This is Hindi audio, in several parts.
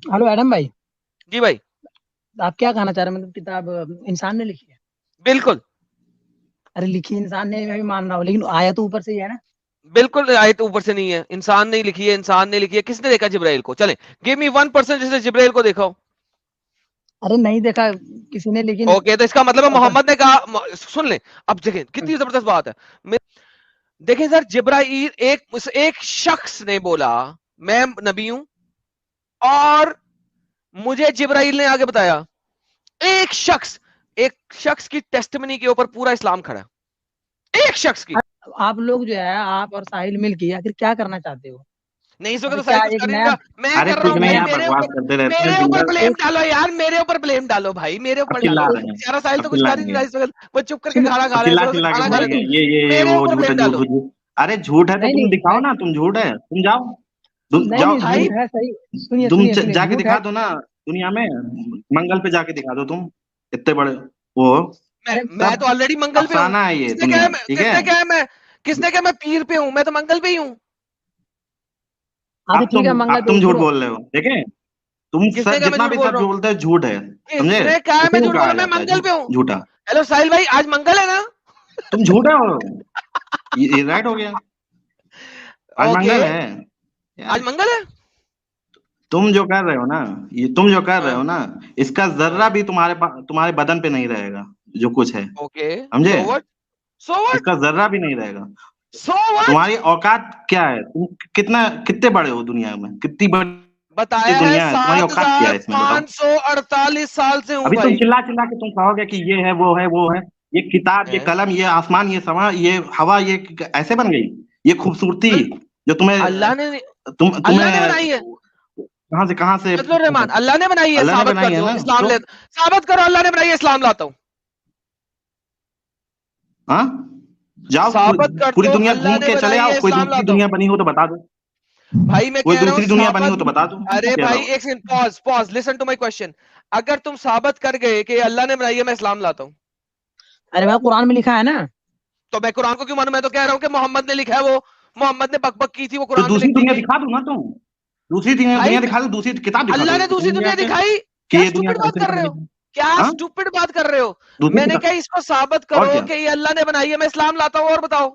हेलो एडम भाई। जी भाई। आप क्या कहना चाह रहे हैं? मतलब किताब इंसान ने लिखी है? बिल्कुल। अरे लिखी इंसान ने, मैं भी मान रहा हूँ, लेकिन आया तो ऊपर से ही है ना। बिल्कुल आयत ऊपर से नहीं है, इंसान नहीं लिखी है, इंसान नहीं लिखी है। किसने देखा जिब्राइल को? चले, गिव मी 1% जिसने जिब्राइल को देखा हो। अरे नहीं देखा किसी ने, लेकिन ओके, तो इसका मतलब है ऊपर। मोहम्मद ने कहा। सुन ले, अब देखें कितनी जबरदस्त बात है। देखें सर, जिब्राइल एक शख्स ने बोला मैं नबी हूं, और मुझे जिब्राइल ने आगे बताया। एक शख्स, एक शख्स की टेस्टिमनी के ऊपर पूरा इस्लाम खड़ा है, एक शख्स की। आप लोग जो है, आप और साहिल मिल के आखिर क्या करना चाहते हो? नहीं सोगे मतलब तो साहिल क्या कुछ एक कर ही नहीं नया, रहा, मैं अरे कर रहा कुछ हूं एक नहीं, भाई। नया आप बकवास करते रहते हैं, मेरे दिन ऊपर भर। ब्लेम एक डालो यार, मेरे ऊपर ब्लेम डालो भाई, मेरे अब ऊपर चिल्ला डालो। रहे हैं, बेचारा साहिल अब तो कुछ कर ही नहीं चिल्लाएंगे। रहा इस वक्त, वो चुप करके सुनो खाना अब खा रहा है इस चिल्ला वक्त, चिल्ला के खाना खा रहे बोलेंगे तू। ये मेरे वो ऊपर झूठ है, ब्लेम झूठ डालो। झूठ। अरे झूठ है तो नहीं तुम नहीं दिखाओ मैं, ना, तुम झूठ है, तुम जाओ। तुम नहीं जाओ, नहीं भाई झूठ है सही। सुनिए तुम सुनिए सुनिए, जाके झूठ है। दिखा दो ना दुनिया में। मंगल पे जाके दिखा दो तुम, इतने बड़े वो हो। मैं अरे मैं तो सब ऑलरेडी मंगल पे हूँ। अफसाना है ये किसने क्या दुनिया, है ठीक है। किसने क्या मैं पीर पे हूँ? मैं तो मंगल पे ही हूँ। हाँ तो अब ठीक है, मंगल अब पे तुम झूठ सुनो। बोल रहे हो, देखे। तुम किसने सब क्या मैं जितना झूठ भी बोल सच रहा हूँ? बोलते हो झूठ है, समझे। किसने क्या है मैं इसी को झूठ बोल रहा कहा हूँ? मैं जाता है मंगल झूठ, पे हूँ। झूठा। हेलो साहिल भाई, आज मंगल है ना? तुम झूठे हो, ये राइट हो गया। आज ओके। मंगल है आज यार। मंगल है। तुम जो कर रहे हो ना, ये तुम जो कर रहे हाँ हो ना, इसका जर्रा हाँ। भी तुम्हारे बदन पे नहीं रहेगा, जो कुछ है, ओके। समझे। So what? So what? इसका जर्रा भी नहीं रहेगा। So what? तुम्हारी औकात क्या है, तुम कितने बड़े हो दुनिया में, कितनी बड़ी बताया है दुनिया है, तुम्हारी सात औकात क्या हजार है इसमें, बताओ। पांच सौ अड़तालीस साल से हूं अभी तुम भाई। चिल्ला चिल्ला के तुम कहोगे कि ये है वो है वो है। ये किताब, ये हैं? कलम, ये आसमान, ये समा, ये हवा, ये ऐसे बन गई। ये खूबसूरती अल- जो तुम्हें, अल्लाह ने अल्लाह ने तुम्हें बनाई है। कहाँ से फजलुर रहमान अल्लाह ने बनाई है, अल्लाह ने साबित बनाई कर है दो, ना, इस्लाम तो ले। साबित करो अल्लाह ने बनाई है, इस्लाम लाता हूं। हाँ, जाओ साबित कर पूरी दो दुनिया अल्लाह घूम ने के चले बनाई आओ, है, कोई इस्लाम दूसरी लाता हूं। दुनिया बनी हो तो बता दो। भाई मैं कोई कह रहा हूं दूसरी दुनिया बनी हो साबित। तो बता दो, मैं अरे कह रहा भाई हूँ। एक second, pause pause, listen to my question. अगर तुम साबित कर गए कि अल्लाह ने बनाई है, मैं इस्लाम लाता हूं। अरे भाई कुरान में लिखा है ना। तो मैं कुरान को क्यों मानूं? मैं तो कह रहा हूं कि मोहम्मद ने लिखा है, वो मोहम्मद ने बकबक की थी, वो तो कुरान में दूसरी लिख दी दुनिया गई। दिखा दो ना तुम। दूसरी दुनिया भाई दुनिया दिखा दो, दूसरी किताब दिखा अल्लाह दो ने दूसरी तुम दुनिया जाके, दिखाई? कि क्या ये दुनिया स्टूपिड बात ऐसे कर बन रहे हो? गई। क्या हाँ, स्टूपिड बात कर रहे हो? दूसरी मैंने किताब। कहा इसको साबित और करो क्या, कि ये अल्लाह ने बनाई है, मैं इस्लाम लाता हूं, और बताओ।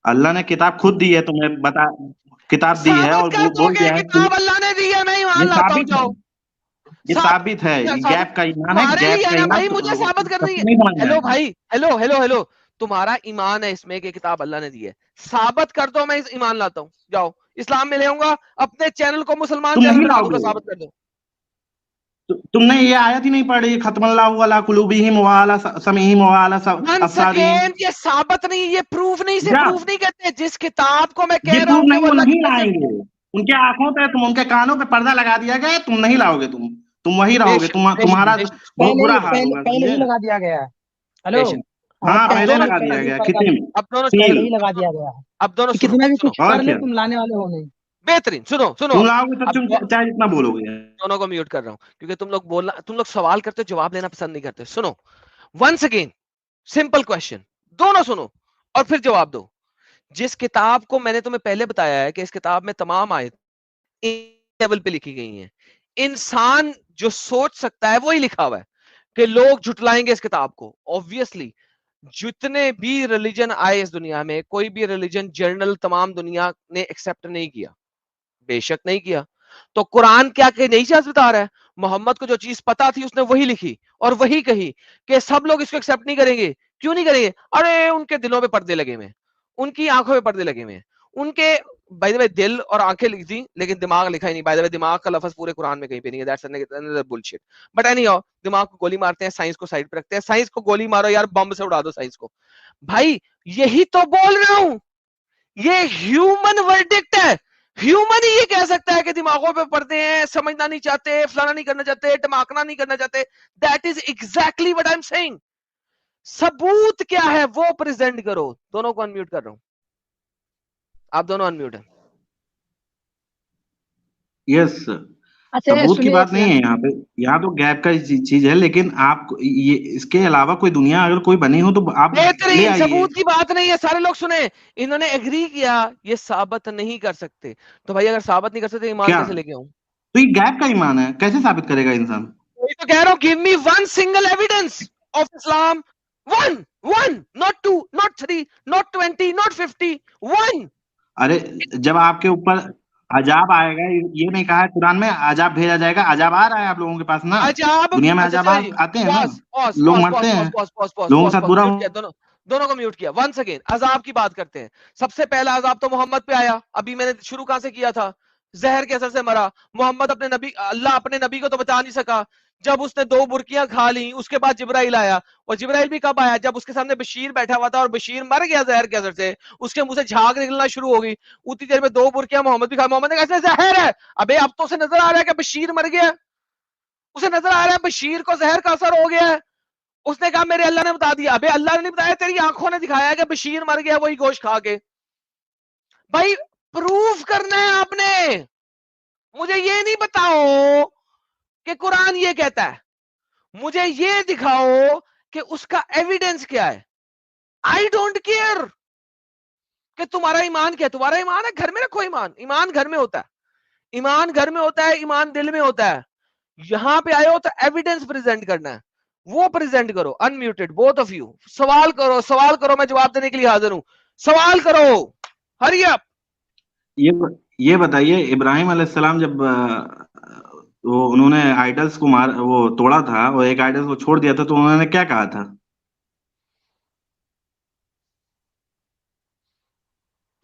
अल्लाह ने किताब खुद दी है तुम्हें, बता। किताब दी है साबित और कर बोल दोगे दिया है कि किताब अल्लाह ने दी है, मैं ये ईमान लाता हूं, साबित है। जाओ। ये साबित है, साबित ये साबित गैप का ईमान है, तुम्हारे गैप लिए है का ना ईमान भाई, मुझे साबित करनी है। सबको नहीं समझ में हेलो आएगा। भाई, हेलो हेलो हेलो। तुम्हारा ईमान है इसमें कि किताब अल्लाह ने दी है, साबित कर दो, मैं इस ईमान लाता हूं, जाओ। इस्लाम में ले आऊंगा, अपने चैनल को मुसलमान तुम चैनल नहीं बना दूंगा, लाओगे, साबित कर दो। तुमने ये आयत ही नहीं पढ़ी, खत्मल्लाहु अला कुलूबिहिम व अला समीहिम व अला वंस अब्सारिहिम। अगेन, ये साबित नहीं, ये प्रूफ नहीं, से जा, प्रूफ नहीं कहते। जिस किताब को मैं ये कह रहा प्रूफ हूं कि नहीं, वो वो अल्लाह की नहीं तरफ से। लाएंगे। उनके आंखों पे, तुम उनके कानों पे पर्दा लगा दिया गया है, तुम नहीं लाओगे, तुम वही रहोगे, बेशक बेशक तुम्हारा बेशक बहुत पहले बुरा ही हाल पहले होगा, पहले ही समझे। लगा दिया गया है। हेलो। बेशक। हाँ, अब पहले दोनों लगा दिया पहले ही गया, पर्दा खितिम, अब दोनों पहले सील। ही लगा दिया गया है अब दोनों कि सुनो कितना भी सुनो। कुछ और कर ले, क्या, तुम लाने वाले हो नहीं। बेहतरीन, सुनो सुनो। तुम लाओगे तो अब तुम चाहे जितना बोलोगे। दोनों को म्यूट कर रहा हूं, क्योंकि तुम लोग सवाल करते हो, जवाब लेना पसंद नहीं करते। सुनो, वंस अगेन, सिंपल क्वेश्चन, दोनों सुनो और फिर जवाब दो। जिस किताब को मैंने तुम्हें पहले बताया है कि इस किताब में तमाम आयत लेवल पे लिखी गई हैं, इंसान जो सोच सकता है वही लिखा हुआ है कि लोग झुटलाएंगे इस किताब को। ऑब्वियसली जितने भी रिलीजन आए इस दुनिया में, कोई भी रिलीजन जर्नल तमाम दुनिया ने एक्सेप्ट नहीं किया, बेशक नहीं किया। तो कुरान क्या के नहीं चीज बता रहा है? मोहम्मद को जो चीज पता थी उसने वही लिखी और वही कही कि सब लोग इसको एक्सेप्ट नहीं करेंगे। क्यों नहीं करेंगे? अरे उनके दिलों पे पर्दे लगे हुए हैं, उनकी आंखों में पर्दे लगे हुए हैं, उनके, बाय द वे, दिल और आंखें लिख दी लेकिन दिमाग लिखा ही नहीं। बाय द वे, दिमाग का लफ्ज पूरे कुरान में कहीं पे नहीं है, that's another bullshit. But any how, दिमाग को गोली मारते हैं, साइंस को साइड पे रखते हैं। साइंस को गोली मारो यार, बम से उड़ा दो साइंस को। भाई यही तो बोल रहा हूं, ये ह्यूमन वर्डिक्ट है। ह्यूमन ही ये कह सकता है कि दिमागों पे पर्दे हैं, समझना नहीं चाहते, फलाना नहीं करना चाहते, टमाकना नहीं करना चाहते। That is exactly what I am saying. सबूत क्या है वो प्रेजेंट करो। दोनों को अनम्यूट कर रहा हूं, आप दोनों अनम्यूट है। यस, अच्छा सबूत की सुनिए बात नहीं है यहाँ पे, यहाँ तो गैप का चीज है, लेकिन आप ये इसके अलावा कोई दुनिया अगर कोई बनी हो तो आप ले बेहतरीन, आइए। सबूत की बात नहीं है, सारे लोग सुने, इन्होंने एग्री किया ये साबित नहीं कर सकते, तो भाई अगर साबित नहीं कर सकते ईमान क्या कैसे लेके आऊं? तो ये गैप का ईमान है, कैसे साबित करेगा इंसान? वही तो कह रहा हूं, give me one single evidence of Islam, one, one, not two, not three, not 20, not 50, one. अरे जब आपके ऊपर अजाब आएगा, ये नहीं कहा है कुरान में अजाब भेजा जाएगा? अजाब आ रहा है आप लोगों के पास ना, अजाब, दुनिया में अच्छा अजाब चलिए, आते हैं ना, पॉज पॉज लोग पॉज मरते पॉज हैं, पॉज पॉज पॉज लोगों पॉज के साथ पॉज, बुरा म्यूट किया दोनों, दोनों को म्यूट किया। वंस अगेन अजाब की बात करते हैं। सबसे पहला अजाब तो मोहम्मद पे आया, अभी मैंने शुरू कहां से किया था, जहर के असर से मरा मोहम्मद, अपने नबी, अल्लाह अपने नबी को तो बचा नहीं सका, जब उसने 2 बुर्कियां खा ली उसके बाद जिब्राइल आया, और जिब्राइल भी कब आया, जब उसके सामने बशीर बैठा हुआ था और बशीर मर गया जहर के असर से, उसके मुंह से झाग निकलना शुरू हो गई, उतनी देर में 2 बुर्कियां मोहम्मद भी खा, मोहम्मद ने कहा जहर है, अबे अब तो उसे नजर आ रहा है कि बशीर मर गया, उसे नजर आ रहा है बशीर को जहर का असर हो गया है, उसने कहा मेरे अल्लाह ने बता दिया, अबे अल्लाह ने नहीं बताया, तेरी आंखों ने दिखाया कि बशीर मर गया वही गोश्त खा के। भाई प्रूफ करना है आपने, मुझे ये नहीं बताओ कि कुरान ये कहता है, मुझे ये दिखाओ कि उसका एविडेंस क्या है। आई डोंट केयर कि तुम्हारा ईमान क्या है, तुम्हारा ईमान है घर में रखो, ईमान, ईमान घर में होता है, ईमान घर में होता है, ईमान दिल में होता है। यहां पे आए हो तो एविडेंस प्रेजेंट करना है, वो प्रेजेंट करो। अनम्यूटेड बोथ ऑफ यू, सवाल करो, सवाल करो, मैं जवाब देने के लिए हाजिर हूं, सवाल करो, हरी अप। ये बताइए, इब्राहिम अलैहिस्सलाम जब वो उन्होंने आइडल्स को मार वो तोड़ा था और एक आइडल को छोड़ दिया था, तो उन्होंने क्या कहा था?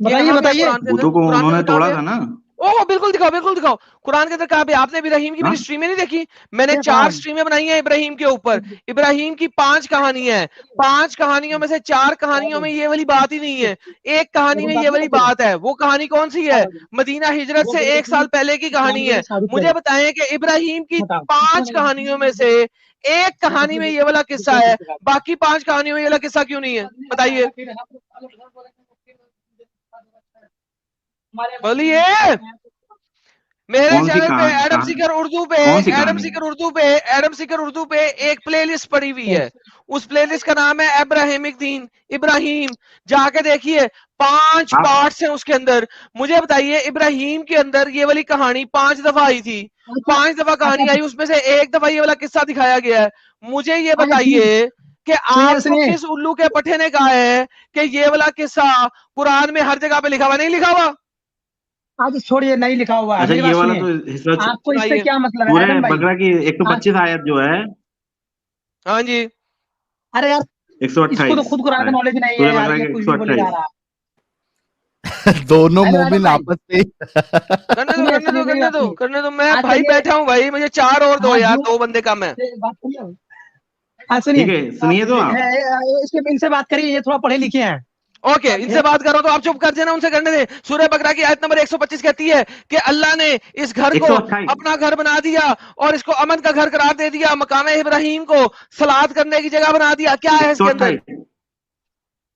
बताइए बताइए। कुरान के अंदर, बुतों को कुरान के उन्होंने अंदर कहां तोड़ा पे है? था ना? ओह बिल्कुल दिखाओ, बिल्कुल दिखाओ, कुरान के अंदर कहां पे? आपने इब्राहिम की हाँ मेरी स्ट्रीमें नहीं देखी? मैंने ये 4 कहाँ स्ट्रीमें बनाई हैं इब्राहिम के ऊपर, इब्राहिम की 5 कहानियां हैं, 5 कहानियों में से 4 कहानियों में ये वाली बात ही नहीं है, एक कहानी में ये वाली बात है। वो कहानी कौन सी है? मदीना हिजरत से 1 साल पहले की कहानी है। मुझे बताएं कि इब्राहिम की 5 कहानियों में से एक कहानी में ये वाला किस्सा है, बाकी 5 कहानियों में ये वाला किस्सा क्यों नहीं है? बताइए, बोलिए। मेरे कौन सी चैनल पे एडम कहानी? सीकर उर्दू पे, कौन सी एडम कहानी? सीकर उर्दू पे, एडम सीकर उर्दू पे एक प्लेलिस्ट पड़ी हुई है, उस प्लेलिस्ट का नाम है इब्राहिमिक दीन, इब्राहिम, जाके देखिए, 5 आप पार्ट्स हैं उसके अंदर। मुझे बताइए, इब्राहिम के अंदर ये वाली कहानी 5 दफा आई थी, 5 दफा कहानी आई, उसमें से एक दफा ये वाला किस्सा दिखाया गया है। मुझे ये बताइए कि आपको सुनिए किस उल्लू के पट्टे ने कहा है कि ये वाला किस्सा कुरान में हर जगह पे लिखा हुआ? नहीं लिखा हुआ। आज छोड़िए, नहीं लिखा हुआ है, अच्छा, मेरी ये बात वाला सुनिए। तो हिस्सा आपको इससे सुनाइए। क्या मतलब है सूरह एडम भाई? बकरा की आप 125 आयत जो है, हाँ जी, अरे यार, इसको तो 128 खुद कुरान का आयत, नॉलेज नहीं है सूरह यार, बकरा ये की कुछ भी बोले जा 128। रहा है। दोनों हेलो एडम मोमिन भाई, आपस में करने दो, सुनिए करने सुनिए दो, मेरी करने बात दो, सुनिए। करने दो, मैं हाँ भाई चलिए, बैठा हूँ भाई, मुझे 4 और दो हाँ यार, जो 2 बंदे कम है। बात सुनिए, हाँ सुनिए, ठीक है, सुनिए तो आप। इसके इनसे बात करिए, ये थोड़ा पढ़े लिखे हैं। ओके, इनसे बात करो तो आप चुप कर देना, उनसे करने दे। सूरह बकरा की आयत नंबर 125 कहती है कि अल्लाह ने इस घर को 128 अपना घर बना दिया और इसको अमन का घर करार दे दिया, मकाम इब्राहिम को सलात करने की जगह बना दिया। क्या है इसके अंदर?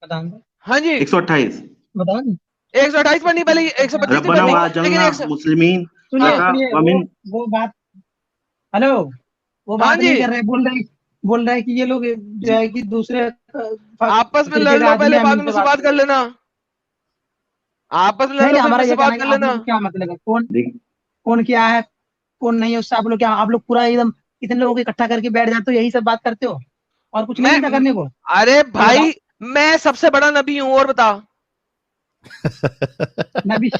128 हाँ जी, 128 बताओ, 128 पढ़नी, पहले 125 नहीं रब्बना पढ़नी, व लेकिन जल्ला मुस्लिमीन सुनिए लका सुनिए, व मिन। वो बात, हेलो, वो हाँ बात जी, नहीं कर रहे, बोल रहे कि ये लोग जो है कि दूसरे आपस में लड़ तरीके का लो, आदमी पहले है, हम बाद में इनसे मुझसे बात बात करें। कर लेना, आपस में लड़ नहीं लो नहीं, फिर हमारा मुझसे ये बात कहना है कर कि आप लेना। लोग को क्या मतलब है, कौन देख, कौन क्या है, कौन नहीं है, उससे आप लोग क्या, आप लोग पूरा एकदम इतने लोगों को इकट्ठा करके बैठ जाते हो, यही सब बात करते हो, और कुछ नहीं मैं मिलता करने को? अरे ये बताओ, भाई, मैं सबसे बड़ा नबी हूं, और बता। नबी,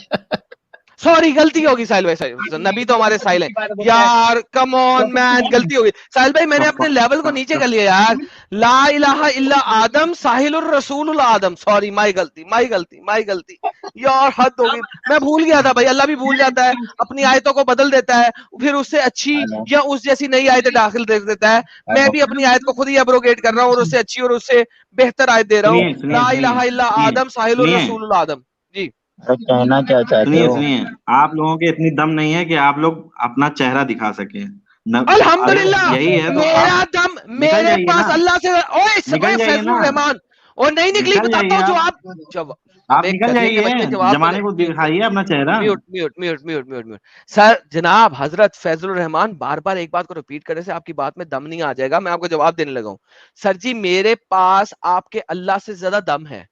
सॉरी, गलती होगी साहिल भाई, साहिल नबी तो हमारे साहिल है बोल रहे हैं, यार, कम ऑन मैन, गलती होगी साहिल भाई, मैंने अपने लेवल को नीचे कर लिया यार। ला इलाहा इल्ला आदम साहिलुर रसूलुल आदम, सॉरी, माई गलती, माई गलती, माई गलती यार, हद होगी, मैं भूल गया था भाई, अल्लाह भी भूल जाता है, अपनी आयतों को बदल देता है, फिर उससे अच्छी या उस जैसी नई आयतें दाखिल दे देता है। मैं भी अपनी आयत को खुद ही एब्रोगेट कर रहा हूँ और उससे अच्छी और उससे बेहतर आयत दे रहा हूँ। सुनिए सुनिए ला सुनिए इलाहा इल्ला सुनिए आदम साहिलुर सुनिए रसूलुल आदम जी। कहना क्या चाहते सुनिए हो? सुनिए, आप लोगों के इतनी दम नहीं है कि आप लोग अपना चेहरा दिखा सके न। अगर अल्हम्दुलिल्लाह, यही है तो मेरा आप दम निकल मेरे जाइए पास ना, अल्लाह से, ओए निकल ओए जाइए फैजलुर ना, रहमान, और नहीं निकली, निकल बताता जाइए हूँ आप। जवाब, आप निकल करिए के बच्चे जाइए, जवाब जमाने को दिखाइए अपना चेहरा। Mute mute mute mute mute mute. Sir जनाब हजरत फैजुल रहमान, बार बार एक बात को रिपीट करने से आपकी बात में दम नहीं आ जाएगा, मैं आपको जवाब देने लगा हूं। सर जी मेरे पास आपके अल्लाह से ज्यादा दम है।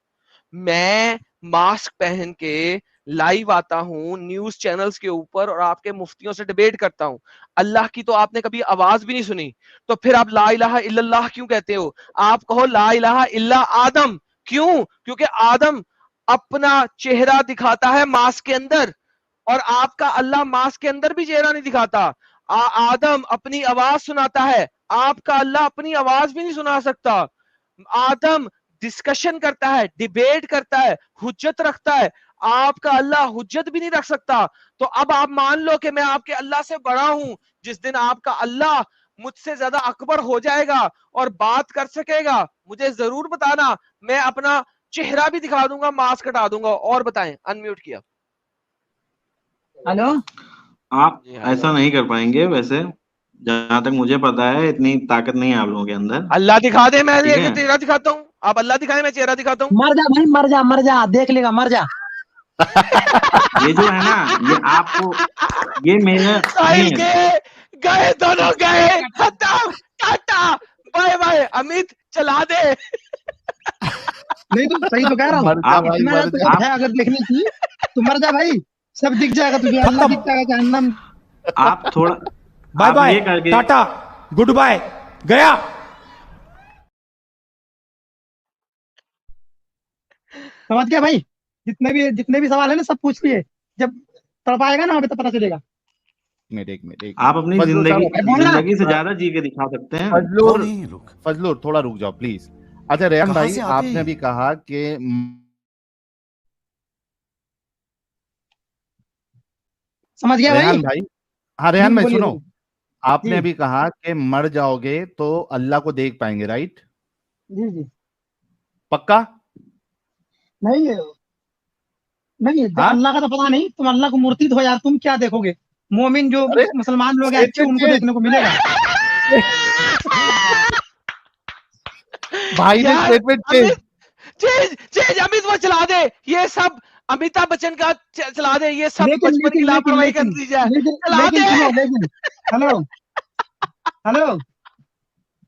मैं मास्क पहन के लाइव आता हूं न्यूज चैनल्स के ऊपर और आपके मुफ्तियों से डिबेट करता हूं। अल्लाह की तो आपने कभी आवाज भी नहीं सुनी, तो फिर आप ला इलाहा इल्लल्लाह क्यों कहते हो? आप कहो ला इलाहा इल्ला आदम, क्यों? क्योंकि आदम अपना चेहरा दिखाता है मास्क के अंदर, और आपका अल्लाह मास्क के अंदर भी चेहरा नहीं दिखाता। आदम अपनी आवाज सुनाता है, आपका अल्लाह अपनी आवाज भी नहीं सुना सकता। आदम डिस्कशन करता है, डिबेट करता है, हुज्जत रखता है, आपका अल्लाह हुज्जत भी नहीं रख सकता। तो अब आप मान लो कि मैं आपके अल्लाह से बड़ा हूं। जिस दिन आपका अल्लाह मुझसे ज्यादा अकबर हो जाएगा और बात कर सकेगा, मुझे जरूर बताना, मैं अपना चेहरा भी दिखा दूंगा, मास्क हटा दूंगा। और बताएं, अनम्यूट किया। हेलो, आप जी हेलो। ऐसा नहीं कर पाएंगे वैसे, जहां तक मुझे पता है इतनी ताकत नहीं है आप लोगों के अंदर। अल्लाह दिखा दे, मैं ठीक है, चेहरा दिखाता हूं। आप अल्लाह दिखाए, मैं चेहरा दिखाता हूं। मर जा भाई, मर जा, मर जा, देख लेगा, मर जा। ये जो है ना, ये आपको, ये मेरा साहिल सुनिए। गए, गए दोनों गए, खत्म, टाटा, बाय बाय। अमित चला दे। नहीं तो सही तो कह रहा हूँ, मर जा आप भाई, इतना मर तुझे जा। है अगर देखने की तो मर जा भाई, सब दिख जाएगा तुझे, अल्लाह दिख जाएगा, जहन्नम। आप थोड़ा, बाय आप बाय, ये करके, टाटा, गुड बाय, गया। समझ गया भाई? जितने भी सवाल है ना, सब पूछ लिए, जब तड़पाएगा ना वहां पे तो पता चलेगा। एक आप मिनट अपनी फजलूर जिंदगी, साहब, बोलना। जिंदगी से ज्यादा जी के दिखा सकते हैं। फजलूर फजलूर थोड़ा रुक जाओ प्लीज। अच्छा रेहान भाई, आपने अभी कहा कि समझ गया भाई? रेहान भाई, हाँ रेहान भाई बोलिए सुनो, बोलिए। आपने जी अभी कहा कि मर जाओगे तो अल्लाह को देख पाएंगे, राइट? जी जी। पक्का? नहीं नहीं, हाँ, अल्लाह का तो पता नहीं, तुम अल्लाह को मूर्ति हो यार, तुम क्या देखोगे? मोमिन जो अरे मुसलमान लोग हैं अच्छे, स्टेटमेंट उनको चेंज, देखने को मिलेगा। भाई ने यार statement change. Amit, change change, Amit वो चला दे। ये सब अमिताभ बच्चन का चला दे, ये सब लेकिन बचपन की लेकिन लेकिन लापरवाही का लेकिन नतीजा है। लेकिन चला लेकिन दे। सुनो, लेकिन हेलो हेलो,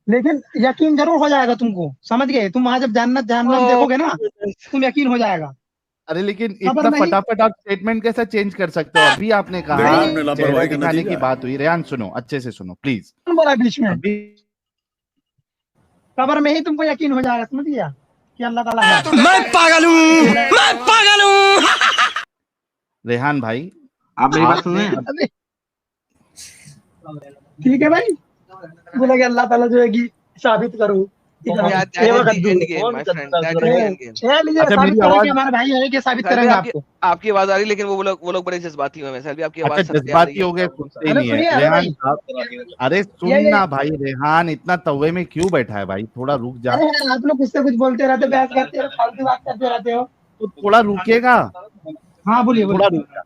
लेकिन यकीन जरूर हो जाएगा तुमको, समझ गए? तुम वहां जब जन्नत जहन्नम ओ, देखोगे ना, तुम यकीन हो जाएगा। अरे लेकिन खबर इतना में ही फटाफट आप स्टेटमेंट कैसे चेंज कर सकते हो? अभी आपने कहा भाई, चेहरा दिखाने की बात हुई। रेहान सुनो, अच्छे से सुनो प्लीज। कौन बोला बीच में? अभी खबर में ही तुमको यकीन हो जाएगा, समझ गया कि अल्लाह ताला है। मैं पागल हूँ, मैं पागल हूँ। रेहान भाई, आप मेरी बात सुन आपने रहे हैं? अबे, ठीक है भाई, बोला कि अल्लाह ताला जो है कि साबित करो। यार that is the end game my friend, that is the end game. अच्छा साबित मेरी करो कि आवाज, हमारे भाई है, कि साबित साहिल भाई, करेंगे आपकी आपको। आपकी आवाज आ रही है, लेकिन वो लोग बड़े जज्बाती हुए हैं। साहिल भाई, आपकी अच्छा आवाज सत्य आ रही जज्बाती है। हो गए, सुनते ही अरे नहीं है सुनिए, अरे रेहान भाई, साहब। अरे ये सुनना भाई, रेहान इतना तवे में क्यों बैठा है भाई? थोड़ा रुक जा। अरे यार, आप लोग कुछ से कुछ बोलते रहते, बहस करते रहते, फालतू बात करते रहते हो। तो थोड़ा रुकेगा, हाँ बोलिए थोड़ा बोलिए। रुक जा।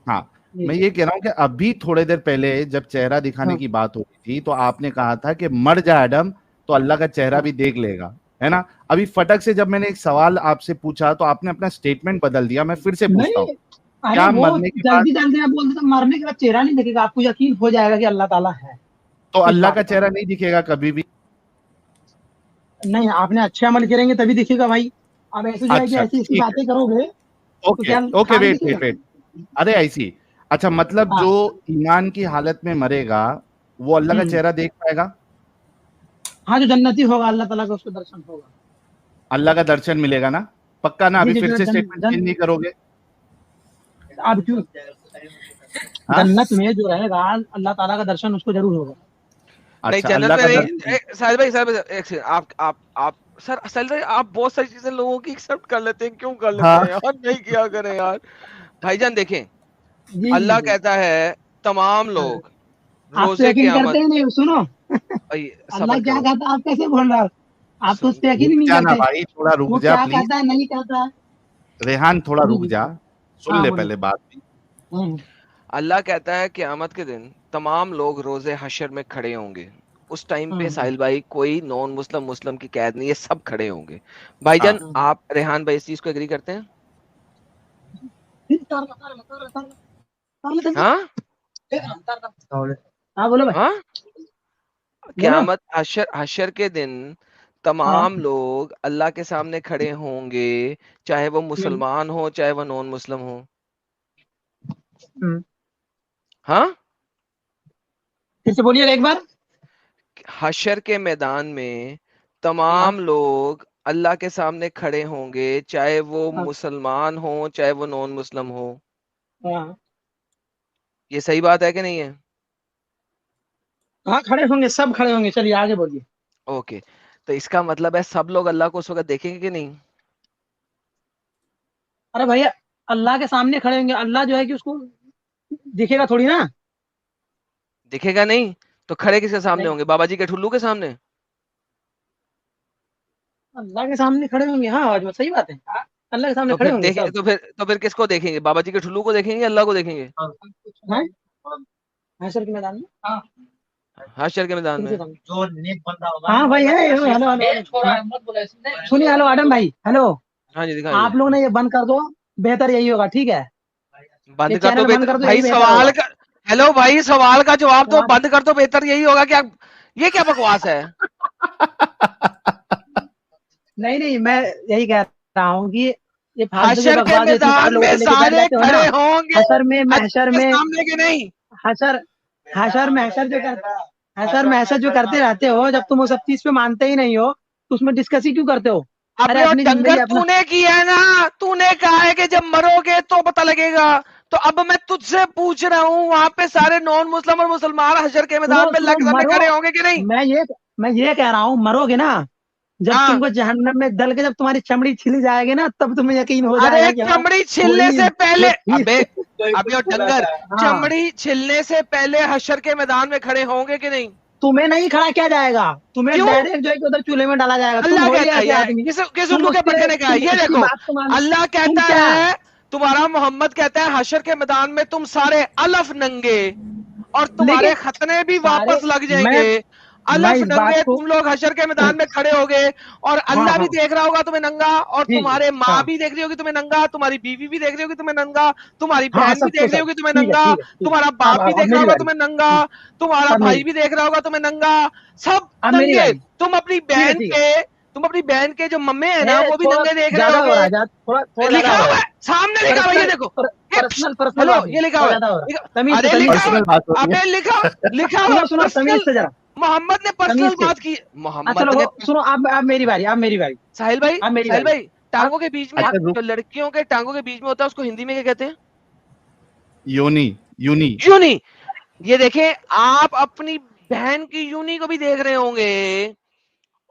हाँ, मैं ये कह रहा हूँ कि अभी थोड़ी देर पहले जब चेहरा दिखाने हाँ की बात हो रही थी, तो आपने कहा था कि मर जा एडम तो अल्लाह का चेहरा भी देख लेगा, है ना? अभी फटक से जब मैंने एक सवाल आपसे पूछा तो आपने अपना स्टेटमेंट बदल दिया। मैं फिर से पूछता नहीं, हूँ, अरे क्या वो मरने के बाद जल्दी जल्दी आप बोलते तो मरने के बाद चेहरा नहीं दिखेगा, आपको यकीन हो जाएगा कि अल्लाह ताला है। तो इस अल्लाह बात का का चेहरा नहीं दिखेगा कभी भी? नहीं, आपने अच्छे अमल करेंगे तभी दिखेगा भाई। अब ऐसे जो है कि अच्छा ऐसी ऐसी ठीक है, बातें करोगे तो ओके क्या ओके, खाली वेट दिखेगा? Wait wait. अरे ऐसी, अच्छा मतलब हाँ। जो ईमान की हालत में मरेगा वो अल्लाह का हम्म। चेहरा देख पाएगा? हाँ, जो जन्नती होगा अल्लाह ताला का उसको दर्शन होगा। अल्लाह का दर्शन मिलेगा ना? पक्का ना? जी अभी जी, फिर जो से स्टेटमेंट चेंज नहीं करोगे? अब क्यों, हाँ, जन्नत में जो रहेगा अल्लाह ताला का दर्शन उसको जरूर होगा। नहीं अच्छा जन्नत अल्लाह में का नहीं। दर्शन। साहिल भाई, एक सेकंड, आप सर, साहिल भाई, आप बहुत सारी चीजें लोगों की एक्सेप्ट कर लेते हैं, क्यों कर लेते हाँ, हैं यार? नहीं किया करें यार। भाईजान देखें, जी जी अल्लाह जी। कहता है तमाम हाँ। लोग आप तो रोजे यकीन करते क़यामत। ही नहीं, सुनो, भाई अल्लाह सब्र क्या करो, कहता है आप कैसे बोल रहे हो? आप तो उस पर यकीन रुक ही नहीं जा ना करते। भाई, थोड़ा रुक वो जा क्या प्लीज। कहता है, नहीं कहता है। रेहान थोड़ा जी रुक जी। जा, सुन हाँ ले बोलिए। पहले बात भी। हम्म। अल्लाह कहता है क़यामत के दिन तमाम लोग रोजे हशर में खड़े होंगे। उस टाइम पे हम्म। साहिल भाई कोई नॉन मुस्लिम मुस्लिम की कैद नहीं है, सब खड़े होंगे। भाईजान हाँ, हम्म। आप रेहान भाई इस चीज को एग्री करते हैं? हाँ हाँ बोलो भाई। हाँ, क़यामत हशर हशर के दिन तमाम लोग अल्लाह के सामने खड़े होंगे, चाहे वो मुसलमान हो, चाहे वो नॉन मुस्लिम हो। हाँ, फिर से बोलिएगा एक बार। हशर के मैदान में तमाम लोग अल्लाह के सामने खड़े होंगे, चाहे वो मुसलमान हो, चाहे वो नॉन मुस्लिम हो। ये सही बात है कि नहीं है? हाँ खड़े होंगे, सब खड़े होंगे। चलिए आगे बोलिए। ओके, तो इसका मतलब है सब लोग अल्लाह को उस वक्त देखेंगे कि नहीं? अरे भैया अल्लाह के सामने खड़े होंगे, अल्लाह जो है कि उसको दिखेगा थोड़ी ना। दिखेगा नहीं तो खड़े किसके सामने नहीं, होंगे? बाबा जी के ठुल्लू के सामने? अल्लाह के सामने खड़े होंगे। हाँ आज सही बात है, अल्लाह के सामने तो खड़े फिर होंगे देखें, सब। तो फिर किसको देखेंगे? बाबा जी के ठुल्लू को देखेंगे, अल्लाह को देखेंगे? हाँ हशर के मैदान में। हाँ हशर के मैदान में। जो नेक बंदा होगा। हाँ भाई है। हेलो हेलो हेलो सुनिए, हेलो आदम भाई, हेलो। हाँ जी, दिखाइए। आप लोग ने ये बंद कर दो, बेहतर यही होगा। ठीक है, बंद ये कर दो चैनल बंद बेहतर। कर दो, भाई यही बेहतर सवाल होगा। का, हेलो भाई सवाल का जवाब दो। सवाल- बंद कर दो बेहतर यही होगा क्या? ये क्या बकवास है? नहीं नहीं, मैं यही कह रहा हूँ कि ये फालतू के हशर के बकवास इसमें आप मैदान लोगों में को लेके बैठ सारे जाते हो ना। खड़े होंगे हशर में महशर अल्लाह के में सामने के नहीं। हशर हशर महशर जो कर हशर महशर जो करते रहते हो, जब तुम वो सब चीज पे मानते ही नहीं हो तो उसमें डिस्कस ही क्यों करते हो? अरे अबे और अपनी जिंदगी डंगर अपना। तूने किया है ना, तूने कहा है कि जब मरोगे तो पता लगेगा। तो अब मैं तुझसे पूछ रहा हूँ, वहां पे सारे नॉन मुस्लिम और मुसलमान हशर के सुनो मैदान में सुनो, लग मरो। खड़े होंगे कि नहीं? मैं ये मैं ये कह रहा हूँ, मरोगे ना, जब हाँ, तुमको जहन्नम में दल के जब तुम्हारी चमड़ी छिली जाएगी ना, तब तुम्हें यकीन हो अरे जाएगा कि हाँ चमड़ी छिलने कोई से पहले, कोई अबे चीज। अबे और डंगर, हाँ चमड़ी छिलने से पहले हशर के मैदान में खड़े होंगे कि नहीं? तुम्हें नहीं खड़ा किया जाएगा, तुम्हें क्यों? डायरेक्ट जो है कि उधर चूल्हे में डाला जाएगा। तुम अल्लाह हो ही कहता है ऐसे ये, आदमी। किस तुम उल्लू के उसके पट्टे ने कहा है? तुम ये उसकी देखो, बात को मान। अल्लाह तुम कहता क्या है, तुम्हारा मोहम्मद कहता है हशर के मैदान में तुम सारे अलफ नंगे और तुम्हारे लेकिन खतने भी सारे वापस लग मैं जाएंगे। मैं अलफ इस बात नंगे को। तुम लोग हशर के मैदान में खड़े होगे और हाँ अल्लाह भी हाँ देख रहा होगा तुम्हें नंगा, और जी जी तुम्हारे माँ हाँ भी देख रही होगी तुम्हें नंगा, तुम्हारी बीवी भी देख रही होगी तुम्हें नंगा, तुम्हारी हाँ हाँ, बहन भी सबको देख रही सब होगी तुम्हें ठीक है नंगा, ठीक है ठीक है। तुम्हारा बाप भी अब देख रहा मेरी होगा बारी। तुम्हें नंगा, तुम्हारा अब भाई मेरी भी देख रहा होगा तुम्हें नंगा, सब अब मेरी नंगे। बारी। तुम अपनी ठीक है बहन ठीक है। के तुम अपनी बहन के जो मम्मे है ना, वो भी थोड़ा नंगे देख रहे ज्यादा हो रहा होगे। है, थोड़ा थोड़ा ज्यादा लिखा हो रहा हुआ है। है सामने, लिखा हुआ है, ये देखो। पर्सनल हेलो, बात नहीं, ये लिखा थोड़ा हुआ है। ज्यादा हो रहा है। लिखा- तमीज से अरे तमीज लिखा से। हुआ है। पर्सनल बात हो रही अबे है। लिखा हुआ सुनो सुनो, पर्सनल। तमीज से जरा, मोहम्मद ने तमीज पर्सनल से। बात की। अच्छा मोहम्मद लोगो ने, सुनो, अब मेरी बारी, अब मेरी बारी, साहिल भाई, अब मेरी साहिल बारी। भाई, अब टांगों के बीच में, अब अच्छा रुक, जो लड़कियों के टांगों के बीच में होता है उसको हिंदी में क्या कहते हैं? योनी, यूनी। यूनी। ये देखें, आप अपनी बहन की यूनी को भी देख रहे होंगे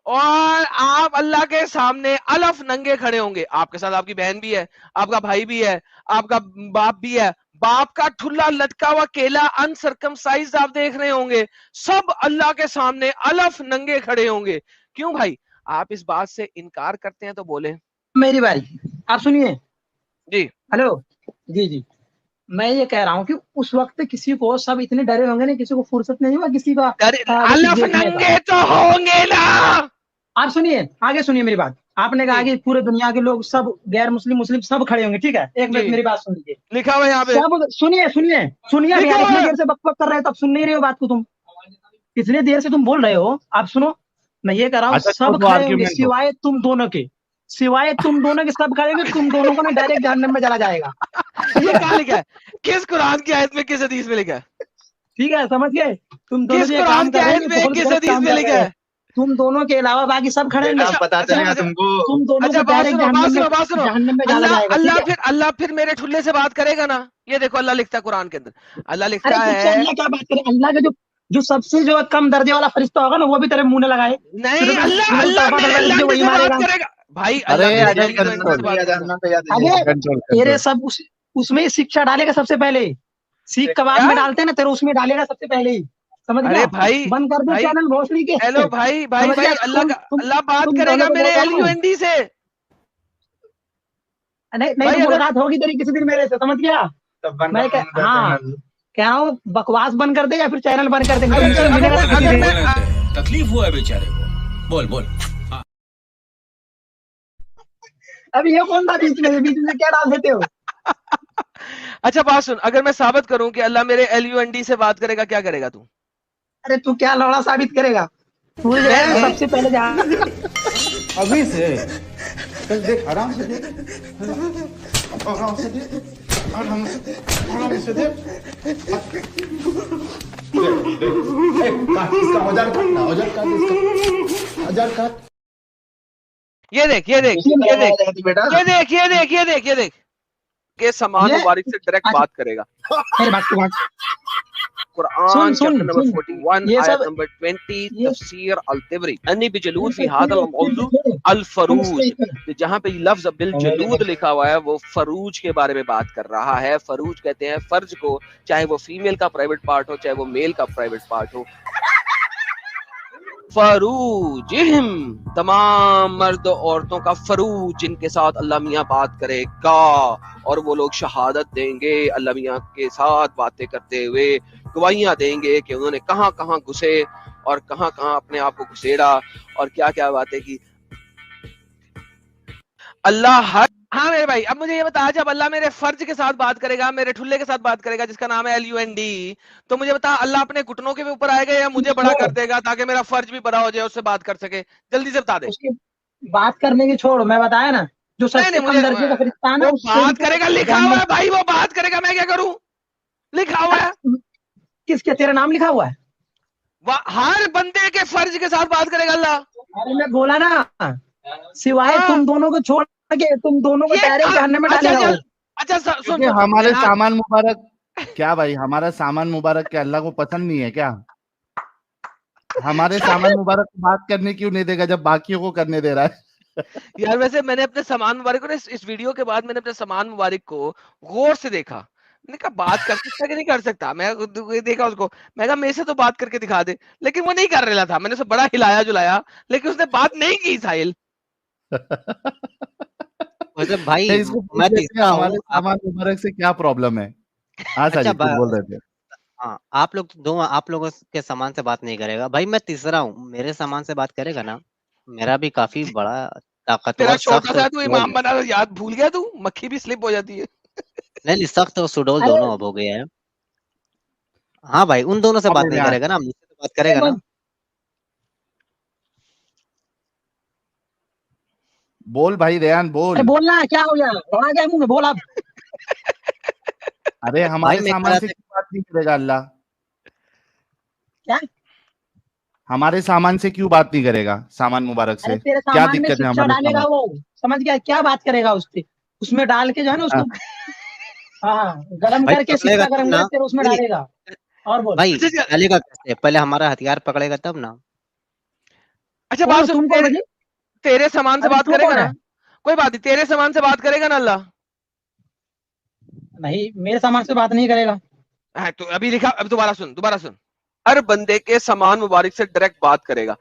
और आप अल्लाह के सामने अलफ नंगे खड़े होंगे। आपके साथ आपकी बहन भी है, आपका भाई भी है, आपका बाप भी है। बाप का ठुल्ला लटका हुआ केला अनसर्कमसाइज्ड आप देख रहे होंगे। सब अल्लाह के सामने अलफ नंगे खड़े होंगे। क्यों भाई आप इस बात से इनकार करते हैं? तो बोले। मेरी बारी, आप सुनिए। जी, हेलो जी जी, मैं ये कह रहा हूँ कि उस वक्त किसी को, सब इतने डरे होंगे ना, किसी को फुर्सत नहीं होगा किसी का अरे वो चीज अलफ देखने का। नंगे तो होंगे ना। आप सुनिए, आगे सुनिए मेरी बात। आपने कहा जी, कि पूरे दुनिया के लोग सब, गैर मुस्लिम मुस्लिम सब खड़े होंगे। ठीक है, एक मिनट जी, मेरी बात सुन लीजिए। लिखा हुआ है यहाँ पे, सब सुनिए सुनिए सुनिए, अब लिखा यार हुआ इतने है। देर से बक बक कर रहे हो, तब सुन नहीं रहे हो बात को तुम। इतने देर से तुम बोल रहे हो, आप सुनो। मैं ये कह रहा हूँ अच्छा सब छोड़ो खड़े होंगे आर्ग्यूमेंट दो। सिवाय तुम दोनों के। सिवाय तुम दोनों के सब खड़े होंगे, तुम दोनों को ना डायरेक्ट जहन्नम में जला जाएगा। ये कहाँ लिखा है? किस कुरान की आयत में, किस हदीस में लिखा है? ठीक है, समझ गए? तुम दोनों किस जो ये कुरान काम की कर रहे हो, आयत ये में, बहुत किस गलत हदीस काम में कर लिखा रहे हो। है? तुम दोनों के अलावा बाकी सब खड़े होंगे। अच्छा, पता अच्छा, चलेगा अच्छा, तुमको। तुम दोनों अच्छा, को बात डायरेक्ट सुनो, बात सुनो, बात सुनो। जहन्नम में डाला अल्लाह, जाएगा। ठीक अल्लाह है। फिर, अल्लाह फिर मेरे ठुल्ले से बात करेगा ना? ये देखो अल्लाह लिखता है कुरान के अंदर, अल्लाह अरे लिखता तुझसे है, अल्लाह क्या बात करे? अल्लाह का जो जो सबसे जो कम दर्जे वाला फरिश्ता होगा ना, वो भी तेरे मुंह में लगाए नहीं, तो अल्लाह, सूरज अल्लाह तौबा मेरे तौबा तुझे लंड वही से बात मारेगा। करेगा। भाई अरे अल्लाह मेरे अरे लंड तो कंट्रोल, से बात करेगा। अबे कंट्रोल तेरे कंट्रोल। सब उसमें ही शिक्षा डालेगा सबसे पहले। सीख कबाब क्या? में डालते हैं ना, तेरे उसमें डालेगा सबसे पहले ही। समझ अरे गया? भाई, बंद कर दे भाई, चैनल भोसड़ी के। हेलो भाई, भाई, समझ भाई, गया? अल्लाह का, अल्लाह बात तुम दोनों करेगा को बोल मेरे रहा हूँ। LUND से। नहीं नहीं, भाई तो अगर, मुलाकात होगी तेरी किसी दिन मेरे से। समझ गया? मैं हाँ कह रहा हूँ, बकवास बंद कर दे या फिर चैनल बंद कर दे, नहीं तो मुझसे अगर मिलेगा मैं, तो किसी अगर दिन। मैं, तकलीफ हुआ है बेचारे को। बोल बोल। अभी ये कौन सा बीच में क्या डाल देते हो? अच्छा बात सुन, अगर मैं साबित करूं कि अल्लाह मेरे LUND से बात करेगा, क्या करेगा तू? अरे तू क्या लौड़ा साबित करेगा? तू जो है मैं- सबसे पहले जा अभी से चल देख, आराम से देख, आराम से देख, आराम से देख। इसका औजार काटना, औजार काट, इसका औजार काट। ये देख, ये देख, ये देख, बेटा ये देख, ये देख, ये देख, ये देख, के समान ये- मुबारक से डायरेक्ट अच्छा। बात करेगा। मेरे बात को बात कुरान सुन, चैप्टर नंबर सुन। 41 ये आयत सब- नंबर 20 ये- तफसीर अल-तिबरी अन्नी बिजलूद फी ये- हादल मौजू ये- अल-फरूज, ये- जहां पे लफ्ज बिल जलूद लिखा हुआ है वो फरूज के बारे में बात कर रहा है। फरूज कहते हैं फर्ज को, चाहे वो फीमेल का प्राइवेट पार्ट हो चाहे वो मेल का प्राइवेट पार्ट हो। फरूजिहिम, तमाम मर्द औरतों का फरूज जिनके साथ अल्लाह मियाँ बात करेगा, और वो लोग शहादत देंगे अल्लाह मियाँ के साथ बातें करते हुए, गवाहियां देंगे कि उन्होंने कहां कहां घुसे और कहां कहां अपने आप को घुसेड़ा और क्या क्या बातें की। अल्लाह हर, हाँ मेरे भाई, अब मुझे ये बता, जब अल्लाह मेरे फर्ज के साथ बात करेगा, मेरे ठुल्ले के साथ बात करेगा जिसका नाम है LUND, तो मुझे बता अल्लाह अपने घुटनों के भी ऊपर आएगा या मुझे बड़ा कर देगा ताकि मेरा फर्ज भी बड़ा हो जाए, उससे बात कर सके? जल्दी से बता दे। उसकी बात करने की छोड़, मैं बताया ना जो नहीं सबसे नहीं, कम मुझे दर्जे का फरिश्ता है ना वो उससे बात भी- करेगा, लिखा हुआ है भाई, वो बात करेगा, मैं क्या करूं? लिखा हुआ है, किसके तेरा नाम लिखा हुआ है? हर बंदे के फर्ज के साथ बात करेगा अल्लाह। अरे मैं बोला ना, सिवाय हाँ। तुम दोनों को छोड़ के तुम दोनों को ये डायरेक्ट जहन्नम में अच्छा डालेगा वो। चल, अच्छा सुन क्योंकि सुन, हमारे यहाँ- सामान मुबारक, क्या भाई हमारा सामान मुबारक क्या अल्लाह को पसंद नहीं है क्या? हमारे सामान मुबारक को बात करने क्यों नहीं देगा जब बाकियों को करने दे रहा है? यार वैसे मैंने अपने सामान मुबारक को ना, इस वीडियो के बाद मैंने अपने सामान मुबारक को गौर से देखा। मैंने कहा बात कर सकता है कि नहीं कर सकता, मैं देखा उसको, मैं कहा मेरे से तो बात करके दिखा दे, लेकिन वो नहीं कर रहा था। मैंने उसे बड़ा हिलाया जुलाया, लेकिन उसने बात नहीं की। साहिल, मतलब भाई इसको पूछ मैं लेते हैं, तीसरा हमारे हूँ। सामान मुबारक से क्या प्रॉब्लम है? हाँ अच्छा साजिद, तुम बोल रहे थे। हाँ, आप लोग दो, आप लोगों के सामान से बात नहीं करेगा भाई, मैं तीसरा हूँ, मेरे सामान से बात करेगा ना, मेरा भी काफी बड़ा तेरा ताकतवर छोटा सख्त सा और तू सुडौल इमाम है। बना, याद भूल गया तू? मक्खी भी स्लिप हो जाती है। नहीं सख्त और सुडौल अरे दोनों अब हो गया है। हाँ भाई, उन दोनों से अब बात नहीं यार, करेगा ना, मुझसे तो बात करेगा ना। बोल भाई रेहान बोल। अरे बोलना है, क्या हो गया? लौड़ा क्या मुंह में? बोल अब। अरे हमारे मैं सामान कह से रहा क्यों बात नहीं करेगा अल्लाह? क्या? हमारे सामान से क्यों बात नहीं करेगा? सामान मुबारक अरे से तेरे क्या सामान में दिक्कत है शिक्षा हमारे डालेगा सामान? वो, समझ गया? क्या बात करेगा उससे? उसमें डाल के जो है ना उसको, हाँ गरम भाई करके पकड़ेगा शिक्षा तब गरम ना, करके उसमें नहीं, डालेगा। और बोल। भाई अच्छा, डालेगा कैसे? पहले हमारा हथियार पकड़ेगा तब ना। अच्छा कौन बात हो सुन, तुम? कौन हो जी? तेरे सामान से अरे बात तू करेगा कौन ना? है? कोई बात नहीं, तेरे सामान से बात करेगा ना अल्लाह? नहीं, मेरे सामान से बात नहीं करेगा। हाँ, तो अभी लिखा, अब दोबारा सुन, दोबारा सुन। हर बंदे के सामान मुबारक से डायरेक्ट बात करेगा।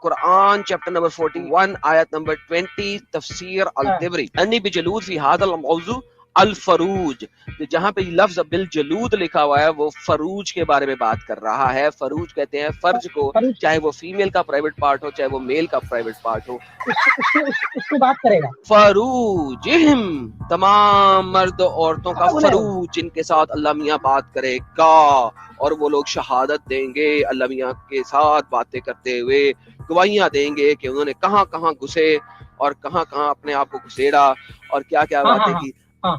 कुरान चैप्टर नंबर 41 आयत नंबर 20 तफसीर अल-तिबरी अन्नी बिजलूद फी हादल मौजू अल-फरूज, जहां पे लफ्ज बिल जलूद लिखा हुआ है वो फरूज के बारे में बात कर रहा है। फरूज कहते हैं फर्ज को, फरूज चाहे वो फीमेल का प्राइवेट पार्ट हो चाहे वो मेल का प्राइवेट पार्ट हो। उसको बात करेगा। फरूजिहिम, तमाम मर्द औरतों का क्या बोले? फरूज जिनके साथ अल्लाह मियाँ बात करेगा, और वो लोग शहादत देंगे अल्लाह मियाँ के साथ बातें करते हुए, गवाहियां देंगे कि उन्होंने कहां कहां घुसे और कहां कहां अपने आप को घुसेड़ा और क्या क्या हाँ, बातें हाँ, की। हाँ।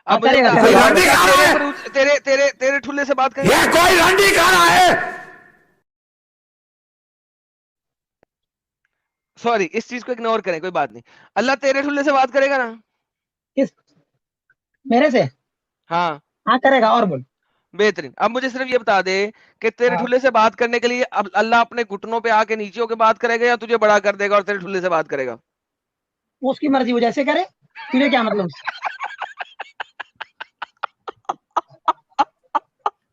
अब मुझे करेगा, बता, करेगा। रंडी कहाँ तेरे है? फरूज, तेरे ठुल्ले से बात करेगा? ये कोई रंडी कहाँ रहा है? सॉरी, इस चीज को इग्नोर करें, कोई बात नहीं। अल्लाह तेरे ठुल्ले से बात करेगा ना? किस? मेरे से? हाँ, हाँ करेगा। और बोल। बेहतरीन। अब मुझे सिर्फ ये बता दे कि तेरे हाँ। ठुल्ले से बात करने के लिए अब अल्लाह अपने घुटनों पे आके नीचे होके बात करेगा या तुझे बड़ा कर देगा और तेरे ठुल्ले से बात करेगा? वो उसकी मर्जी, वो जैसे करे। तुझे क्या मतलब उससे?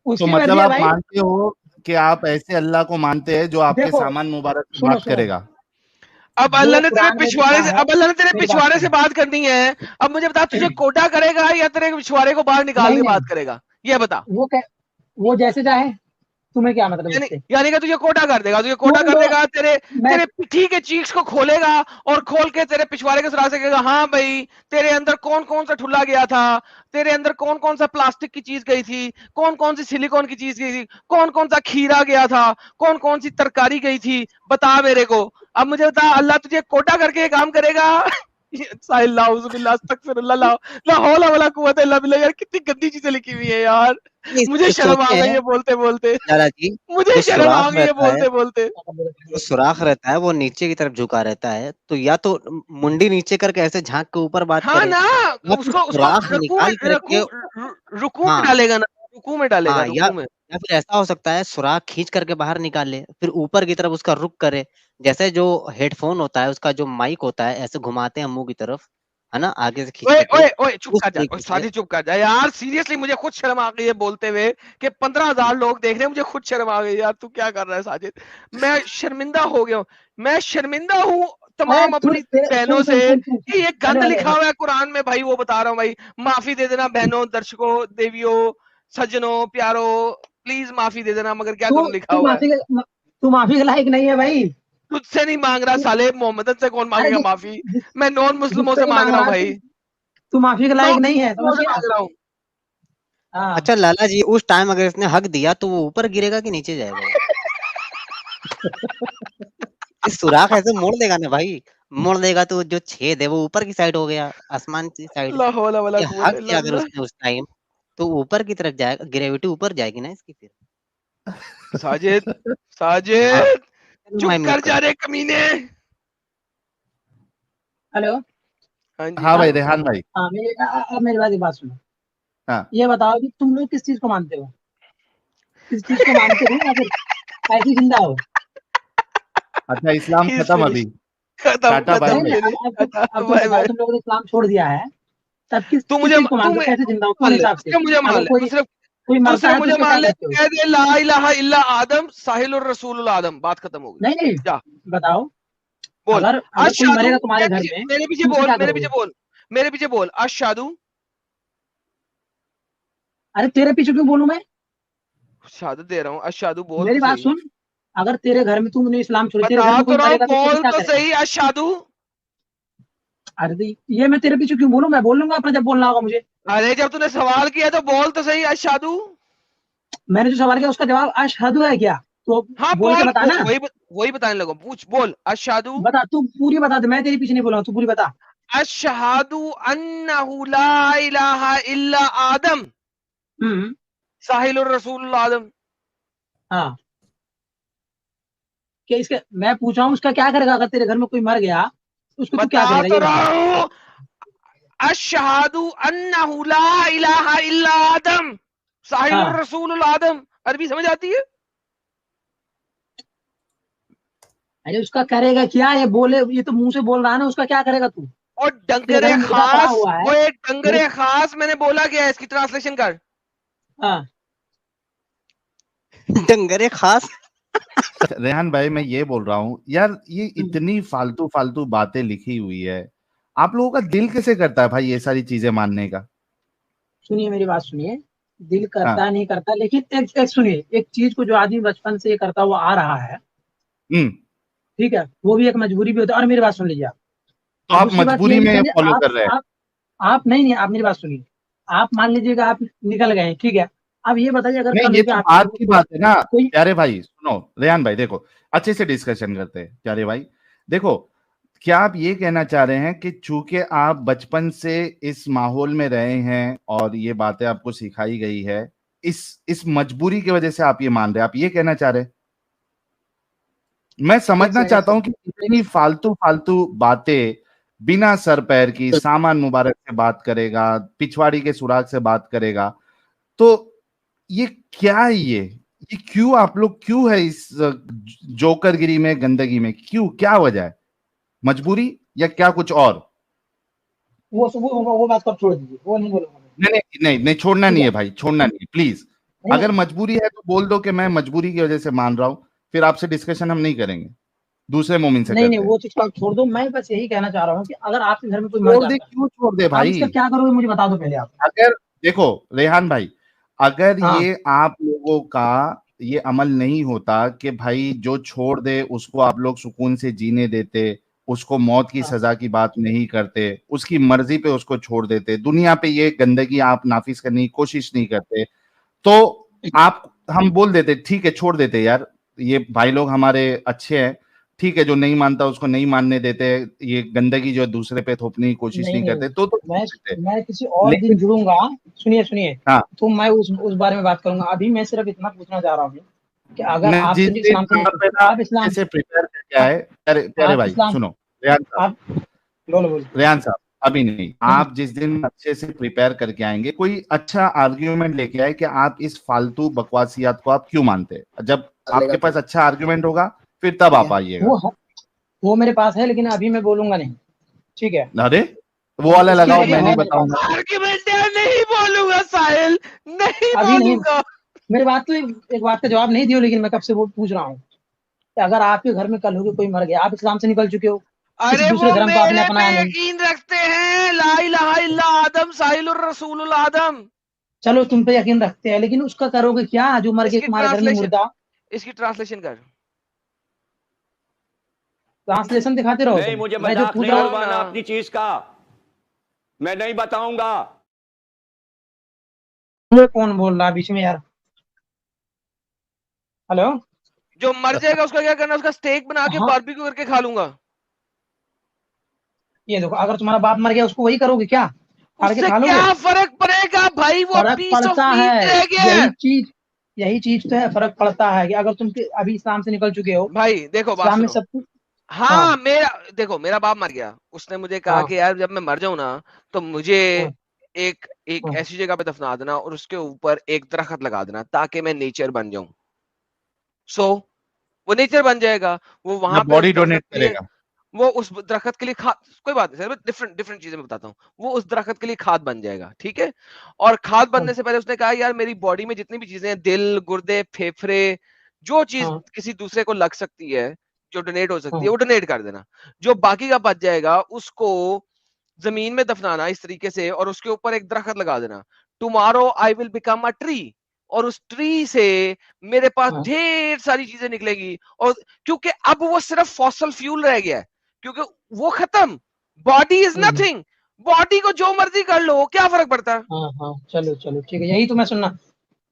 तो उसकी मतलब मर्जी है आप भाई। मानते हो कि आप ऐसे अल्लाह को मानते हैं जो आपके देखो, सामान मुबारक से सुनो बात सुनो, करेगा? अब जो अल्लाह ने तेरे कुरान में पिछवाड़े लिखा से, है, अब अल्लाह ने तेरे मेरी बात पिछवाड़े से सुनो। बात करनी है। अब मुझे बता, तुझे कोटा करेगा या तेरे पिछवाड़े को बाहर निकाल नहीं के नहीं, बात करेगा? ये बता। वो जैसे चाहे। तुम्हें क्या मतलब इससे? यानी कि तुझे कोटा कर देगा, तुझे कोटा कर देगा, तेरे पिठी के चीक्स को खोलेगा और खोल के तेरे पिछवाड़े के सुराख से कहेगा हाँ भाई तेरे अंदर कौन कौन सा ठुल्ला गया था, तेरे अंदर कौन कौन सा प्लास्टिक की चीज गई थी, कौन कौन सी सिलिकॉन की चीज गई थी, कौन कौन सा खीरा गया था, कौन कौन सी तरकारी गई थी, बता मेरे को। अब मुझे बता, अल्लाह तुझे कोटा करके ये काम करेगा? साहिल लाउज़ुबिल्लाह अस्तगफिरुल्लाह ला हौला वला कुव्वता इल्ला बिल्लाह। यार कितनी गंदी चीजें लिखी हुई है यार, मुझे शर्म आ गई है बोलते बोलते, लाला जी, मुझे जो शर्म आ सुराख गई है रहता है, बोलते बोलते। जो सुराख रहता है वो नीचे की तरफ झुका रहता है, तो या तो मुंडी नीचे करके ऐसे झांक के ऊपर बात हाँ करे, ना, या फिर उसको सुराख निकाल करके रुकू में हाँ डालेगा ना, रुकू में डालेगा, हाँ, रुकू में। या फिर ऐसा हो सकता है सुराख खींच करके बाहर निकाल ले, फिर ऊपर की तरफ उसका रुख करे, जैसे जो हेडफोन होता है उसका जो माइक होता है ऐसे घुमाते हैं मुंह की तरफ, है ना, आगे से खींच ओए करके, ओए ओए चुप उस कर जा, तरीके से। साजिद चुप कर जा यार, सीरियसली मुझे खुद शर्म आ गई है बोलते हुए कि 15,000 लोग देख रहे हैं, मुझे खुद शर्म आ गई यार। तू क्या कर रहा है साजिद? मैं शर्मिंदा हो गया हूँ, मैं शर्मिंदा हूँ तमाम अपनी बहनों से कि ये गंद लिखा हुआ है कुरान में भाई, वो बता रहा हूँ भाई। माफी दे देना बहनों, दर्शकों, देवियों, सज्जनों, प्यारों, प्लीज माफी दे देना, मगर क्या करूं लिखा हुआ है। तू माफी के लायक नहीं है भाई। तुझसे नहीं मांग रहा साले, मोहम्मदन से कौन अरे मांगेगा माफी? मैं नॉन मुस्लिमों जिससे से नहीं मांग मांग रहा हूँ रहा भाई, तू माफी के लायक नॉन नहीं है, मुस्लिमों समझ से गया? मांग रहा हूँ। हाँ अच्छा लाला जी, उस टाइम अगर इसने हक दिया तो वो ऊपर गिरेगा कि नीचे जाएगा वो? इस सुराख ऐसे मोड़ देगा ना भाई, मोड़ देगा तो जो छेद है वो ऊपर की साइड हो गया, आसमान की साइड। ला हौला वला ये हक कुव्वता इल्ला दिया अगर बिल्लाह। उसने उस टाइम, तो ऊपर की तरफ जाएगा, ग्रेविटी ऊपर जाएगी ना इसकी फिर। साजिद, हाँ, साजिद चलो चुप मैं कर म्यूट जा करता रे कमीने। हेलो। हाँ जी, हाँ भाई रेहान भाई। हाँ मेरी बात सुनो। हाँ ये बताओ कि तुम लोग किस चीज को मानते हो? किस चीज को मानते हो या फिर ऐसे ही जिंदा हो? अच्छा, इस्लाम ही इज खत्म फिनिश, अभी। खत्म टाटा बाय नहीं खत्म नहीं, बाय। फिनिश, अब तुम बाय बताओ, बाय। तुम लोगों ने इस्लाम छोड़ दिया है, तब किस तू किस मुझे चीज को तू मानते हो? कैसे जिंदा हो मान तुम्हारे ले, हिसाब तू से? सिर्फ मुझे मान अगर ले, कोई कोई तू मरता सिर्फ है तो मुझे उसका क्या मान ले, करते हो? कह दे ला इलाहा इल्ला आदम साहिलुर रसूलुल आदम, बात खत्म हो गई। नहीं नहीं, जा बताओ, बोल अगर अगर कोई अशहदु, मरेगा तुम्हारे घर में मेरे पीछे तुम उसका बोल, क्या मेरे करोगे? पीछे बोल, मेरे पीछे बोल अशहदु। अरे तेरे पीछे क्यों बोलूं मैं? शहादत दे रहा हूँ, अशहदु बोल मेरी तो बात सही। सुन, अगर तेरे घर में तुमने इस्लाम छोड़ी, तेरे घर बता में तो कोई रहा हूँ, मरेगा तो उसको तुम बोल क्या तो करेगा? सही अशहदु। अरे ये मैं तेरे पीछे क्यों बोलूं? मैं बोल लूंगा अपना जब बोलना होगा मुझे। अरे जब तूने सवाल किया तो बोल तो सही अशहदु। मैंने जो सवाल किया उसका जवाब अशहदु है क्या? तो हाँ बोल के बोल, बता ना। वही बताने लगा, पूछ बोल अशहदु। बता, तू पूरी बता दे, मैं तेरे पीछे नहीं बोल रहा हूँ, तू पूरी बता। अशहदु अन्नहु ला इलाहा इल्ला आदम हम्म। साहिलुर रसूलुल आदम। हाँ, क्या इसके मैं पूछ रहा हूँ उसका क्या करेगा? अगर तेरे घर में कोई मर गया तो उसको तू क्या बता करेगा तो ये रहा बता। हूँ, अशहदु अन्नहु ला इलाहा इल्ला आदम साहिलुर हाँ, रसूलुल आदम। अरबी समझ आती है? अरे उसका करेगा क्या? ये बोले, ये तो मुंह से बोल रहा है ना, उसका क्या करेगा तू? और तेरे घर डंगरे में मुर्दा पड़ा खास, हुआ है। वो एक तेरे डंगरे खास मैंने बोला क्या है, इसकी ट्रांसलेशन कर। हाँ, डंगरे खास। रेहान भाई मैं ये बोल रहा हूँ यार, ये इतनी फालतू फालतू बातें लिखी हुई है, आप लोगों का दिल कैसे करता है भाई ये सारी चीजें मानने का? सुनिए मेरी बात सुनिए, दिल हाँ। करता नहीं करता, लेकिन एक सुनिए, एक चीज को जो आदमी बचपन से ये करता हुआ आ रहा है, हम्म। ठीक है, वो भी एक मजबूरी भी होता है। और मेरी बात सुन लीजिए आप। तो आप दूसरी बात ये मजबूरी है कि में चलिए फॉलो कर रहे हैं? आप नहीं, आप मेरी बात सुनिए। आप मान लीजिएगा आप निकल गए, ठीक है। अब ये बताइए, अगर नहीं, कल ये को तो आपके घर बात में की बात है ना कोई प्यारे भाई। सुनो रेहान भाई, देखो अच्छे से डिस्कशन करते हैं प्यारे भाई। देखो, क्या आप ये कहना चाह रहे हैं कि चूंकि आप बचपन से इस माहौल में रहे हैं और ये बातें आपको सिखाई गई है, इस मजबूरी की वजह से आप ये मान रहे हैं, आप ये कहना चाह रहे हैं? मैं समझना चाहता हूं कि इतनी फालतू फालतू बातें बिना सर पैर की, सामान मुबारक से बात करेगा, पिछवाड़ी के सुराग से बात करेगा, तो ये क्या है? ये क्यों आप लोग क्यों है इस जोकरगिरी में, गंदगी में? क्यों, क्या वजह है? मजबूरी या क्या कुछ और? वो बात को छोड़ दीजिए, वो नहीं बोलूंगा मैं। नहीं नहीं नहीं नहीं, छोड़ना ठीक नहीं है, है भाई, छोड़ना नहीं है प्लीज। नहीं अगर मजबूरी है तो बोल दो कि मैं मजबूरी की वजह से मान रहा हूं, फिर आपसे डिस्कशन हम नहीं करेंगे, दूसरे मोमिन से नहीं नहीं, करते हैं। वो चीज को आप छोड़ दो। मैं बस यही कहना चाह रहा हूँ कि अगर आपके घर में कोई मर छोड़ दे, जाता है, क्यों छोड़ दे आप भाई? उसका क्या करोगे मुझे बता दो पहले आप। अगर देखो रेहान भाई, अगर हाँ, ये आप लोगों का ये अमल नहीं होता कि भाई जो छोड़ दे उसको आप लोग सुकून से जीने देते, उसको मौत की सजा की बात नहीं करते, उसकी मर्जी पे उसको छोड़ देते, दुनिया पे ये गंदगी आप नाफिज करने की कोशिश नहीं करते, तो आप हम बोल देते ठीक है छोड़ देते यार, ये भाई लोग हमारे अच्छे हैं, ठीक है जो नहीं मानता उसको नहीं मानने देते, ये गंदगी जो दूसरे पे थोपने की कोशिश नहीं करते, तो मैं किसी और दिन जुड़ूंगा। सुनिए हाँ। तो मैं उस बारे में बात करूंगा। अभी मैं सिर्फ इतना पूछना चाह रहा हूँ कि अगर आप जिस दिन आप इस्लाम से प्रिपेयर करके आए, प्यारे भाई सुनो, रेहान साहब अभी नहीं, आप जिस दिन अच्छे से प्रिपेयर करके आएंगे, कोई अच्छा आर्ग्यूमेंट लेके आए कि आप इस फालतू बकवासियात को आप क्यों मानते हैं, जब आपके पास अच्छा आर्ग्यूमेंट होगा फिर तब आप आइएगा। वो मेरे पास है, लेकिन अभी मैं बोलूंगा नहीं, ठीक है? अरे वो वाला लगाओ, मैं नहीं बताऊंगा। आर्गुमेंट नहीं बोलूंगा साहिल, नहीं बोलूंगा। मेरी बात तो एक बात का जवाब नहीं दियो, लेकिन मैं कब से वो पूछ रहा हूँ कि अगर आपके घर में कल हो कोई मर गया, आप इस्लाम से निकल चुके हो, अरे दूसरे वो धर्म को आपने मेरे अपनाया पे नहीं, यकीन रखते हैं, ला इलाहा इल्ला आदम साहिलुर रसूलुल आदम। चलो तुम पे यकीन रखते हैं, लेकिन उसका करोगे क्या जो मर गया तुम्हारे घर में मुर्दा? इसकी ट्रांसलेशन कर, ट्रांसलेशन दिखाते रहो। नहीं, मुझे मैं जो मजाक पूछ नहीं रहा हूँ उड़वाना अपनी चीज का, मैं नहीं बताऊंगा। कौन बोल रहा है बीच में यार? हेलो, जो मर जाएगा उसका क्या करना, उसका स्टेक बना के बारबेक्यू करके खा लूंगा। ये देखो, अगर तुम्हारा बाप मर गया उसको वही करोगे क्या? उससे क्या फर्क पड़ेगा भाई, वो फर्क पड़ता है, यही चीज तो है, फर्क पड़ता है कि अगर तुम अभी इस्लाम से निकल चुके हो भाई। देखो बात इस्लाम में सुनो, सब कुछ। हाँ मेरा बाप मर गया, उसने मुझे कहा कि यार जब मैं मर जाऊं ना तो मुझे एक ऐसी जगह पे दफना देना और उसके ऊपर एक दरख्त लगा देना ताकि मैं नेचर बन जाऊं। सो वो नेचर बन जाएगा, वो वहां पे बॉडी डोनेट करेगा, वो उस दरख्त के लिए खाद, कोई बात नहीं सर, डिफरेंट चीजें मैं बताता हूँ, वो उस दरख्त के लिए खाद बन जाएगा, ठीक है? और खाद बनने से पहले उसने कहा यार मेरी बॉडी में जितनी भी चीजें हैं, दिल, गुर्दे, फेफड़े, जो चीज किसी दूसरे को लग सकती है, जो डोनेट हो सकती है, वो डोनेट कर देना। जो बाकी का बच जाएगा उसको जमीन में दफनाना इस तरीके से, और उसके ऊपर एक दरख्त लगा देना। Tomorrow I will become a tree, और उस ट्री से मेरे पास ढेर सारी चीजें निकलेगी। और क्योंकि अब वो सिर्फ फॉसल फ्यूल रह गया है, क्योंकि वो खत्म, बॉडी इज नथिंग, बॉडी को जो मर्जी कर लो, क्या फर्क पड़ता है? चलो ठीक है, यही तो मैं सुनना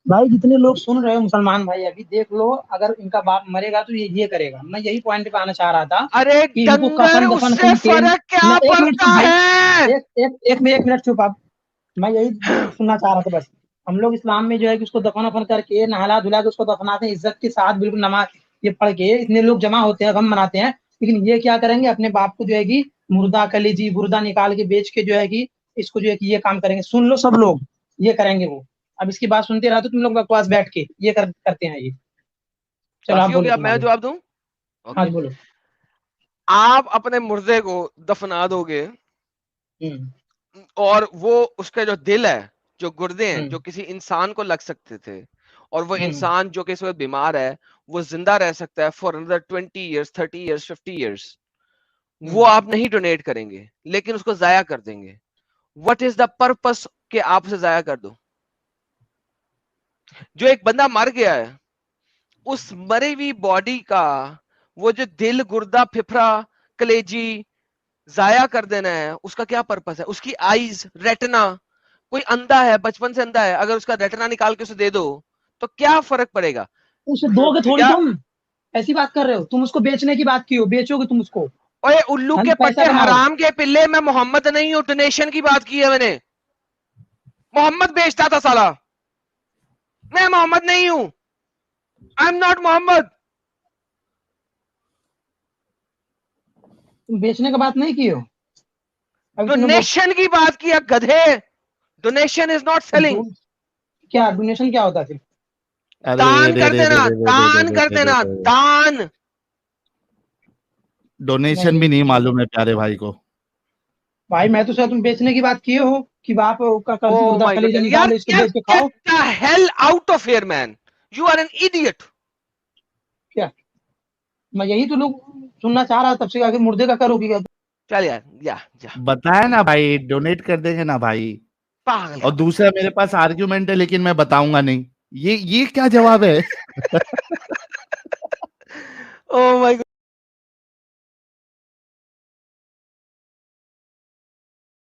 भाई। जितने लोग सुन रहे हो मुसलमान भाई, अभी देख लो, अगर इनका बाप मरेगा तो ये करेगा। मैं यही पॉइंट पे आना चाह रहा था। अरे डंगर, उससे फर्क क्या पड़ता है? एक मिनट चुप आप। मैं यही सुनना चाह रहा था बस। हम लोग इस्लाम में जो है कि उसको दफन करके नहला धुला के उसको दफनाते हैं इज्जत के साथ, बिल्कुल नमाज ये पढ़ के, इतने लोग जमा होते हैं, गम मनाते हैं। लेकिन ये क्या करेंगे, अपने बाप को जो है कि मुर्दा कलेजी गुर्दा निकाल के बेच के जो है कि इसको जो है कि ये काम करेंगे। सुन लो सब लोग, ये करेंगे वो। अब इसकी बात सुनते रहो तो तुम लोग बकवास बैठ के ये करते हैं ये। चलो आप बोलो। मैं जवाब दूं? हाँ बोलो। आप अपने मुर्दे को दफना दोगे और वो उसका जो दिल है, जो गुर्दे हैं, जो किसी इंसान को लग सकते थे, और वो इंसान जो कि इस वक्त बीमार है, वो जिंदा रह सकता है for another 20 years, 30 years, 50 years, वो आप नहीं डोनेट करेंगे, लेकिन उसको जाया कर देंगे। व्हाट इज द पर्पस कि आप उसे जाया कर दो? जो एक बंदा मर गया है, उस मरी हुई बॉडी का वो जो दिल, गुर्दा, फिफड़ा, कलेजी जाया कर देना है, उसका क्या पर्पस है? उसकी आईज, रेटिना, कोई अंधा है, बचपन से अंधा है, अगर उसका रेटिना निकाल के उसे दे दो तो क्या फर्क पड़ेगा? उसे दोगे थोड़ी, तुम ऐसी बात कर रहे हो। तुम उसको बेचने की बात की हो, बेचोगे तुम उसको? ओए उल्लू के पट्टे, हराम के पिल्ले, मैं मोहम्मद नहीं हूं, डोनेशन की बात की है मैंने। मोहम्मद बेचता था साला, मैं मोहम्मद नहीं हूं, आई एम नॉट मोहम्मद। तुम बेचने की बात नहीं की हो, डोनेशन की बात किया गधे। Donation is not selling. क्या डोनेशन क्या होता है फिर? दान कर देना, दान कर देना, दान। डोनेशन भी नहीं मालूम है प्यारे भाई को। भाई मैं तो शायद तुम बेचने की बात किए हो कि बाप का कलेजा निकालो, इसको बेच के खाओ। Get the hell out of here, man. You are an idiot. क्या? मैं यही तो लोग सुनना चाह रहा था तब से, आगे मुर्दे का करोगी क्या? चल यार, जा बताया ना भाई, डोनेट कर देंगे ना भाई। पागल। और दूसरा मेरे पास आर्ग्यूमेंट है, लेकिन मैं बताऊंगा नहीं। ये क्या जवाब है? Oh my God.